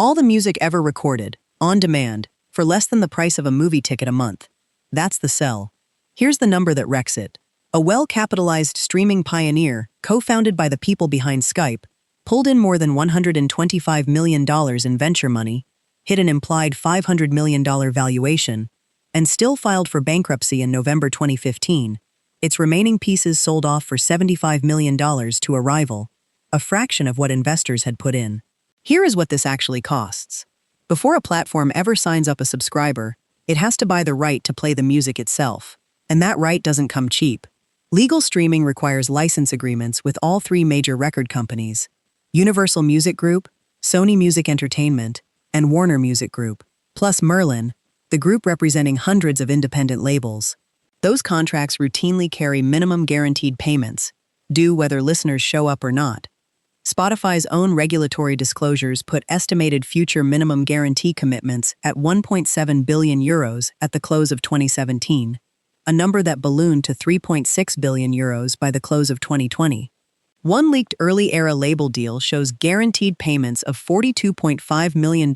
All the music ever recorded, on demand, for less than the price of a movie ticket a month. That's the sell. Here's the number that wrecks it. A well-capitalized streaming pioneer, co-founded by the people behind Skype, pulled in more than $125 million in venture money, hit an implied $500 million valuation, and still filed for bankruptcy in November 2015. Its remaining pieces sold off for $75 million to a rival, a fraction of what investors had put in. Here is what this actually costs. Before a platform ever signs up a subscriber, it has to buy the right to play the music itself. And that right doesn't come cheap. Legal streaming requires license agreements with all three major record companies: Universal Music Group, Sony Music Entertainment, and Warner Music Group, plus Merlin, the group representing hundreds of independent labels. Those contracts routinely carry minimum guaranteed payments, due whether listeners show up or not. Spotify's own regulatory disclosures put estimated future minimum guarantee commitments at €1.7 billion at the close of 2017, a number that ballooned to €3.6 billion by the close of 2020. One leaked early-era label deal shows guaranteed payments of $42.5 million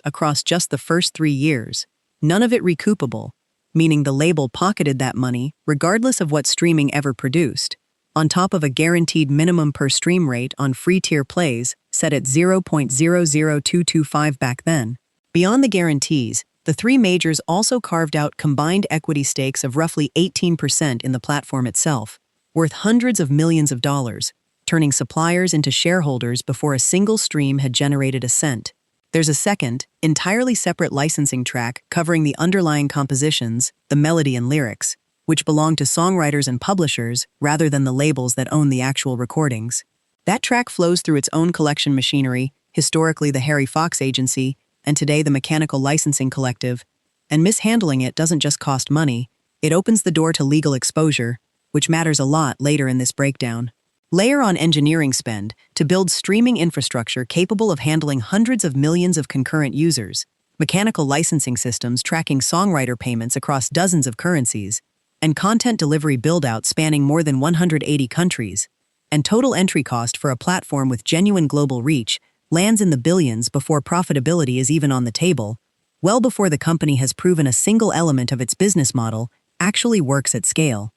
across just the first 3 years, none of it recoupable, meaning the label pocketed that money regardless of what streaming ever produced, on top of a guaranteed minimum per stream rate on free-tier plays set at 0.00225 back then. Beyond the guarantees, the three majors also carved out combined equity stakes of roughly 18% in the platform itself, worth hundreds of millions of dollars, turning suppliers into shareholders before a single stream had generated a cent. There's a second, entirely separate licensing track covering the underlying compositions, the melody and lyrics, which belong to songwriters and publishers rather than the labels that own the actual recordings. That track flows through its own collection machinery, historically the Harry Fox Agency, and today the Mechanical Licensing Collective, and mishandling it doesn't just cost money, it opens the door to legal exposure, which matters a lot later in this breakdown. Layer on engineering spend to build streaming infrastructure capable of handling hundreds of millions of concurrent users, mechanical licensing systems tracking songwriter payments across dozens of currencies, and content delivery build-out spanning more than 180 countries, and total entry cost for a platform with genuine global reach lands in the billions before profitability is even on the table, well before the company has proven a single element of its business model actually works at scale.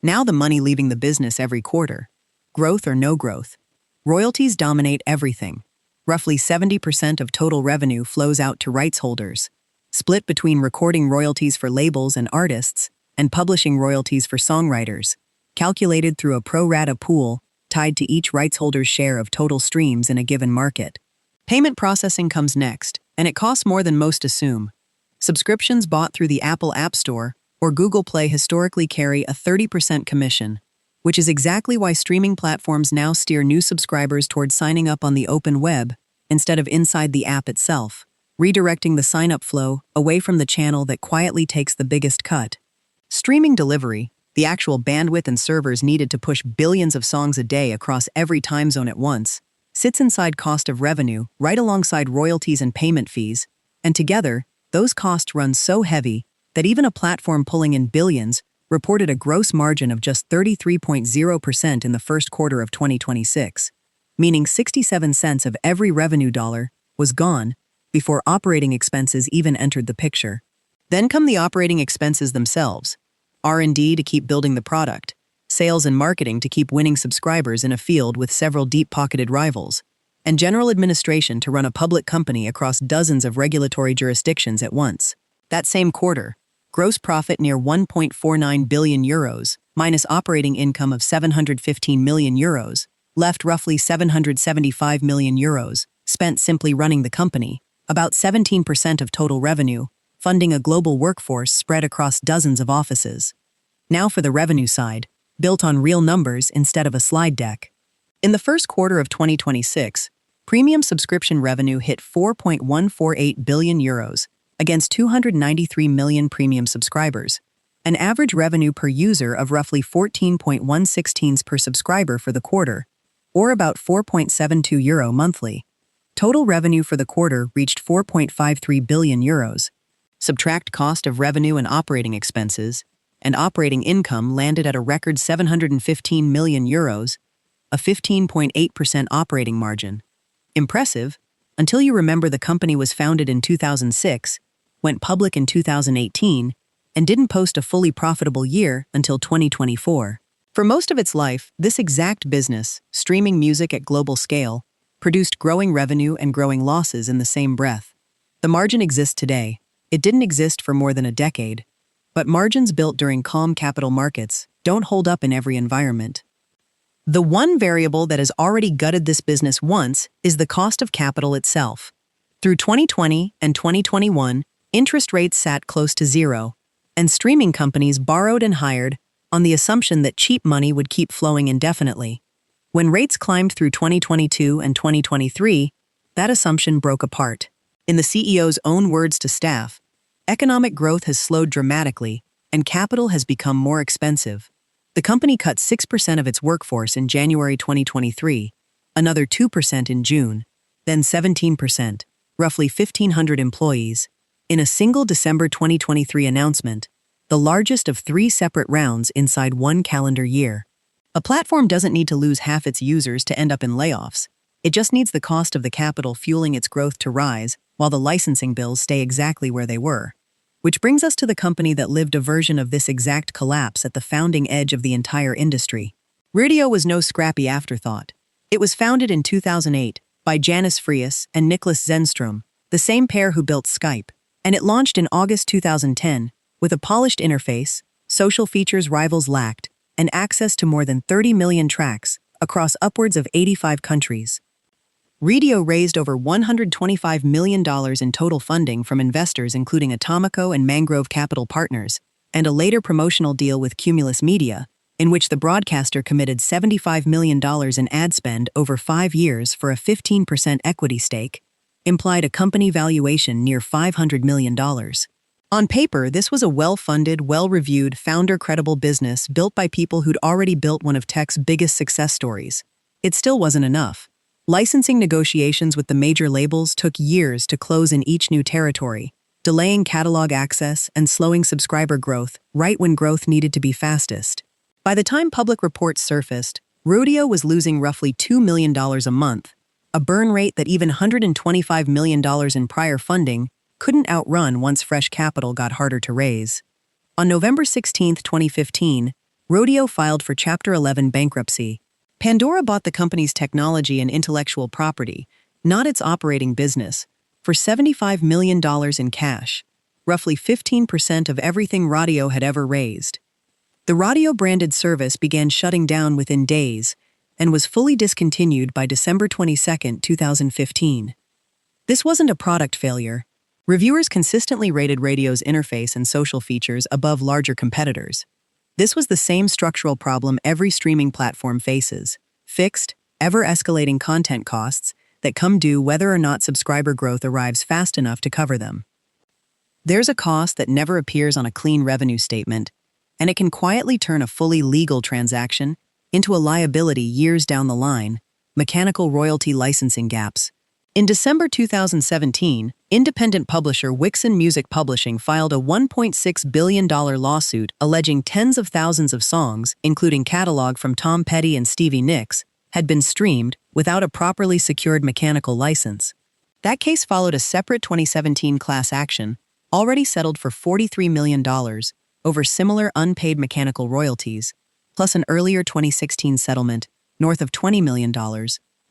Now the money leaving the business every quarter. Growth or no growth. Royalties dominate everything. Roughly 70% of total revenue flows out to rights holders, split between recording royalties for labels and artists, and publishing royalties for songwriters, calculated through a pro-rata pool tied to each rights holder's share of total streams in a given market. Payment processing comes next, and it costs more than most assume. Subscriptions bought through the Apple App Store or Google Play historically carry a 30% commission, which is exactly why streaming platforms now steer new subscribers towards signing up on the open web instead of inside the app itself, redirecting the sign-up flow away from the channel that quietly takes the biggest cut. Streaming delivery, the actual bandwidth and servers needed to push billions of songs a day across every time zone at once, sits inside cost of revenue right alongside royalties and payment fees, and together, those costs run so heavy that even a platform pulling in billions reported a gross margin of just 33.0% in the first quarter of 2026, meaning 67 cents of every revenue dollar was gone before operating expenses even entered the picture. Then come the operating expenses themselves: R&D to keep building the product, sales and marketing to keep winning subscribers in a field with several deep-pocketed rivals, and general administration to run a public company across dozens of regulatory jurisdictions at once. That same quarter, gross profit near €1.49 billion, minus operating income of €715 million, left roughly €775 million, spent simply running the company, about 17% of total revenue, funding a global workforce spread across dozens of offices. Now for the revenue side, built on real numbers instead of a slide deck. In the first quarter of 2026, premium subscription revenue hit €4.148 billion, against 293 million premium subscribers, an average revenue per user of roughly 14.116 per subscriber for the quarter, or about €4.72 monthly. Total revenue for the quarter reached €4.53 billion. Subtract cost of revenue and operating expenses, and operating income landed at a record €715 million, a 15.8% operating margin. Impressive, until you remember the company was founded in 2006, went public in 2018, and didn't post a fully profitable year until 2024. For most of its life, this exact business, streaming music at global scale, produced growing revenue and growing losses in the same breath. The margin exists today. It didn't exist for more than a decade. But margins built during calm capital markets don't hold up in every environment. The one variable that has already gutted this business once is the cost of capital itself. Through 2020 and 2021, interest rates sat close to zero, and streaming companies borrowed and hired on the assumption that cheap money would keep flowing indefinitely. When rates climbed through 2022 and 2023, that assumption broke apart. In the CEO's own words to staff, economic growth has slowed dramatically, and capital has become more expensive. The company cut 6% of its workforce in January 2023, another 2% in June, then 17%, roughly 1,500 employees, in a single December 2023 announcement, the largest of 3 separate rounds inside one calendar year. A platform doesn't need to lose half its users to end up in layoffs. It just needs the cost of the capital fueling its growth to rise, while the licensing bills stay exactly where they were. Which brings us to the company that lived a version of this exact collapse at the founding edge of the entire industry. Radio was no scrappy afterthought. It was founded in 2008 by Janice Frias and Nicholas Zenstrom, the same pair who built Skype, and it launched in August 2010 with a polished interface, social features rivals lacked, and access to more than 30 million tracks across upwards of 85 countries. Radio raised over $125 million in total funding from investors including Atomico and Mangrove Capital Partners, and a later promotional deal with Cumulus Media, in which the broadcaster committed $75 million in ad spend over 5 years for a 15% equity stake, implied a company valuation near $500 million. On paper, this was a well-funded, well-reviewed, founder-credible business built by people who'd already built one of tech's biggest success stories. It still wasn't enough. Licensing negotiations with the major labels took years to close in each new territory, delaying catalog access and slowing subscriber growth right when growth needed to be fastest. By the time public reports surfaced, Rodeo was losing roughly $2 million a month, a burn rate that even $125 million in prior funding couldn't outrun once fresh capital got harder to raise. On November 16, 2015, Rodeo filed for Chapter 11 bankruptcy. Pandora bought the company's technology and intellectual property, not its operating business, for $75 million in cash, roughly 15% of everything Radio had ever raised. The Radio-branded service began shutting down within days and was fully discontinued by December 22, 2015. This wasn't a product failure. Reviewers consistently rated Radio's interface and social features above larger competitors. This was the same structural problem every streaming platform faces: fixed, ever-escalating content costs that come due whether or not subscriber growth arrives fast enough to cover them. There's a cost that never appears on a clean revenue statement, and it can quietly turn a fully legal transaction into a liability years down the line: mechanical royalty licensing gaps. In December 2017, independent publisher Wixon Music Publishing filed a $1.6 billion lawsuit alleging tens of thousands of songs, including catalog from Tom Petty and Stevie Nicks, had been streamed without a properly secured mechanical license. That case followed a separate 2017 class action, already settled for $43 million, over similar unpaid mechanical royalties, plus an earlier 2016 settlement, north of $20 million,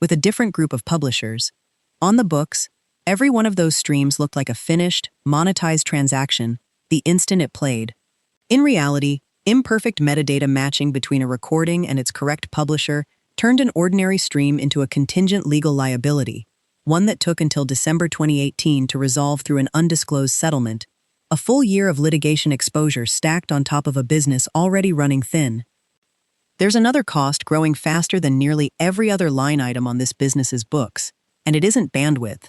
with a different group of publishers. On the books, every one of those streams looked like a finished, monetized transaction the instant it played. In reality, imperfect metadata matching between a recording and its correct publisher turned an ordinary stream into a contingent legal liability, one that took until December 2018 to resolve through an undisclosed settlement, a full year of litigation exposure stacked on top of a business already running thin. There's another cost growing faster than nearly every other line item on this business's books, and it isn't bandwidth.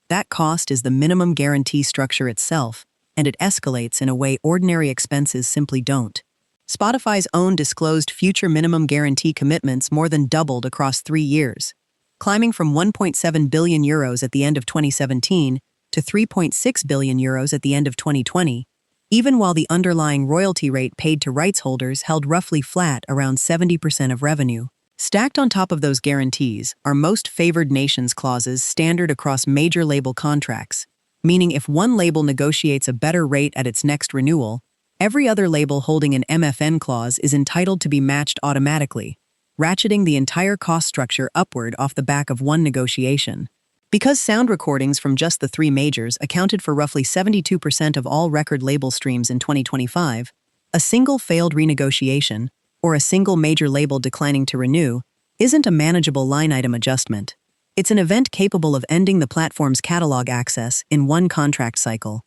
That cost is the minimum guarantee structure itself, and it escalates in a way ordinary expenses simply don't. Spotify's own disclosed future minimum guarantee commitments more than doubled across 3 years, climbing from €1.7 billion at the end of 2017 to €3.6 billion at the end of 2020, even while the underlying royalty rate paid to rights holders held roughly flat around 70% of revenue. Stacked on top of those guarantees are most favored nations clauses standard across major label contracts, meaning if one label negotiates a better rate at its next renewal, every other label holding an MFN clause is entitled to be matched automatically, ratcheting the entire cost structure upward off the back of one negotiation. Because sound recordings from just the three majors accounted for roughly 72% of all record label streams in 2025, a single failed renegotiation, or a single major label declining to renew, isn't a manageable line item adjustment. It's an event capable of ending the platform's catalog access in one contract cycle.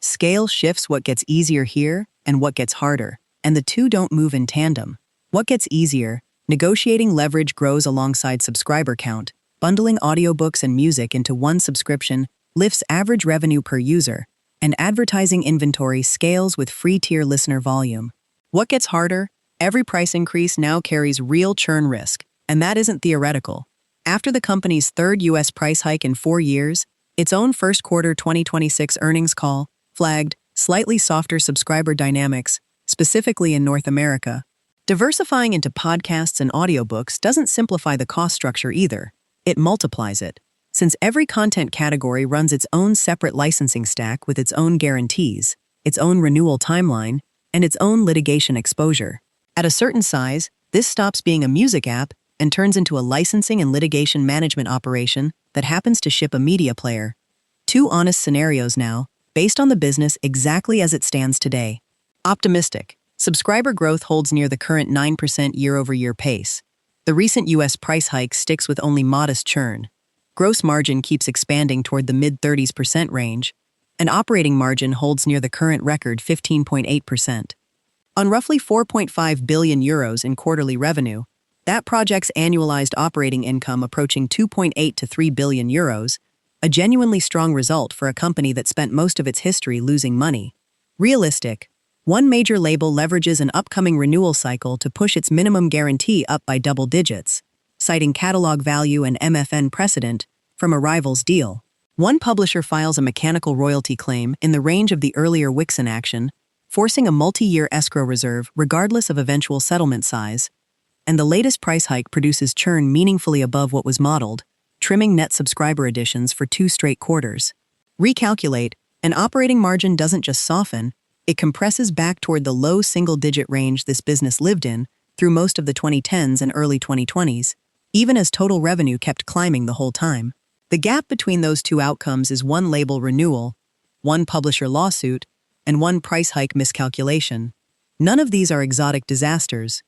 Scale shifts what gets easier here and what gets harder, and the two don't move in tandem. What gets easier? Negotiating leverage grows alongside subscriber count. Bundling audiobooks and music into one subscription lifts average revenue per user, and advertising inventory scales with free-tier listener volume. What gets harder? Every price increase now carries real churn risk, and that isn't theoretical. After the company's third U.S. price hike in 4 years, its own first quarter 2026 earnings call flagged slightly softer subscriber dynamics, specifically in North America. Diversifying into podcasts and audiobooks doesn't simplify the cost structure either. It multiplies it, since every content category runs its own separate licensing stack with its own guarantees, its own renewal timeline, and its own litigation exposure. At a certain size, this stops being a music app and turns into a licensing and litigation management operation that happens to ship a media player. Two honest scenarios now, based on the business exactly as it stands today. Optimistic. Subscriber growth holds near the current 9% year-over-year pace. The recent U.S. price hike sticks with only modest churn. Gross margin keeps expanding toward the mid-30% range, and operating margin holds near the current record 15.8%. On roughly 4.5 billion euros in quarterly revenue, that projects annualized operating income approaching 2.8 to 3 billion euros, a genuinely strong result for a company that spent most of its history losing money. Realistic. One major label leverages an upcoming renewal cycle to push its minimum guarantee up by double digits, citing catalog value and MFN precedent from a rival's deal. One publisher files a mechanical royalty claim in the range of the earlier Wixon action, forcing a multi-year escrow reserve regardless of eventual settlement size, and the latest price hike produces churn meaningfully above what was modeled, trimming net subscriber additions for 2 straight quarters. Recalculate, an operating margin doesn't just soften, it compresses back toward the low single-digit range this business lived in through most of the 2010s and early 2020s, even as total revenue kept climbing the whole time. The gap between those two outcomes is one label renewal, one publisher lawsuit, and one price hike miscalculation. None of these are exotic disasters.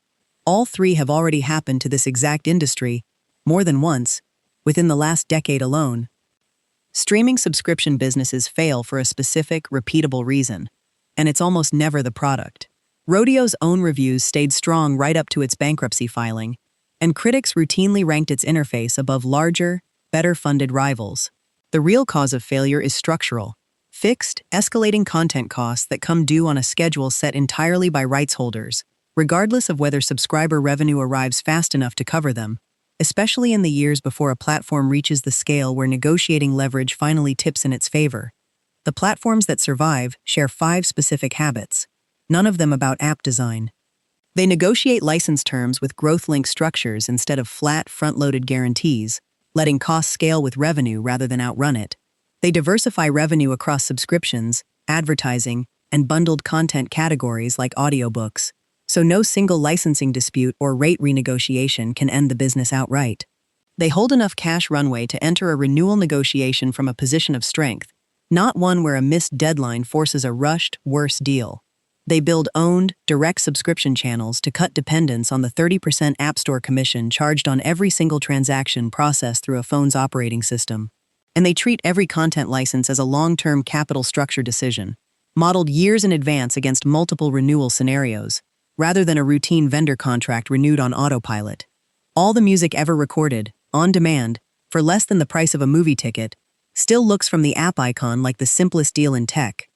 All three have already happened to this exact industry, more than once, within the last decade alone. Streaming subscription businesses fail for a specific, repeatable reason, and it's almost never the product. Rodeo's own reviews stayed strong right up to its bankruptcy filing, and critics routinely ranked its interface above larger, better-funded rivals. The real cause of failure is structural. Fixed, escalating content costs that come due on a schedule set entirely by rights holders, regardless of whether subscriber revenue arrives fast enough to cover them, especially in the years before a platform reaches the scale where negotiating leverage finally tips in its favor. The platforms that survive share 5 specific habits, none of them about app design. They negotiate license terms with growth-linked structures instead of flat, front-loaded guarantees, letting costs scale with revenue rather than outrun it. They diversify revenue across subscriptions, advertising, and bundled content categories like audiobooks, so no single licensing dispute or rate renegotiation can end the business outright. They hold enough cash runway to enter a renewal negotiation from a position of strength, not one where a missed deadline forces a rushed, worse deal. They build owned, direct subscription channels to cut dependence on the 30% App Store commission charged on every single transaction processed through a phone's operating system. And they treat every content license as a long-term capital structure decision, modeled years in advance against multiple renewal scenarios, rather than a routine vendor contract renewed on autopilot. All the music ever recorded, on demand, for less than the price of a movie ticket, still looks from the app icon like the simplest deal in tech.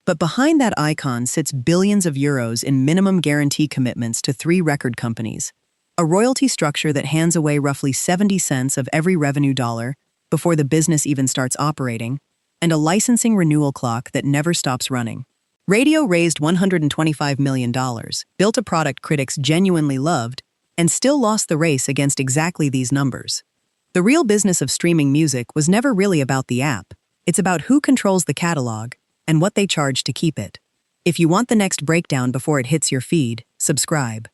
But behind that icon sits billions of euros in minimum guarantee commitments to 3 record companies, a royalty structure that hands away roughly 70 cents of every revenue dollar before the business even starts operating, and a licensing renewal clock that never stops running. Radio raised $125 million, built a product critics genuinely loved, and still lost the race against exactly these numbers. The real business of streaming music was never really about the app. It's about who controls the catalog and what they charge to keep it. If you want the next breakdown before it hits your feed, subscribe.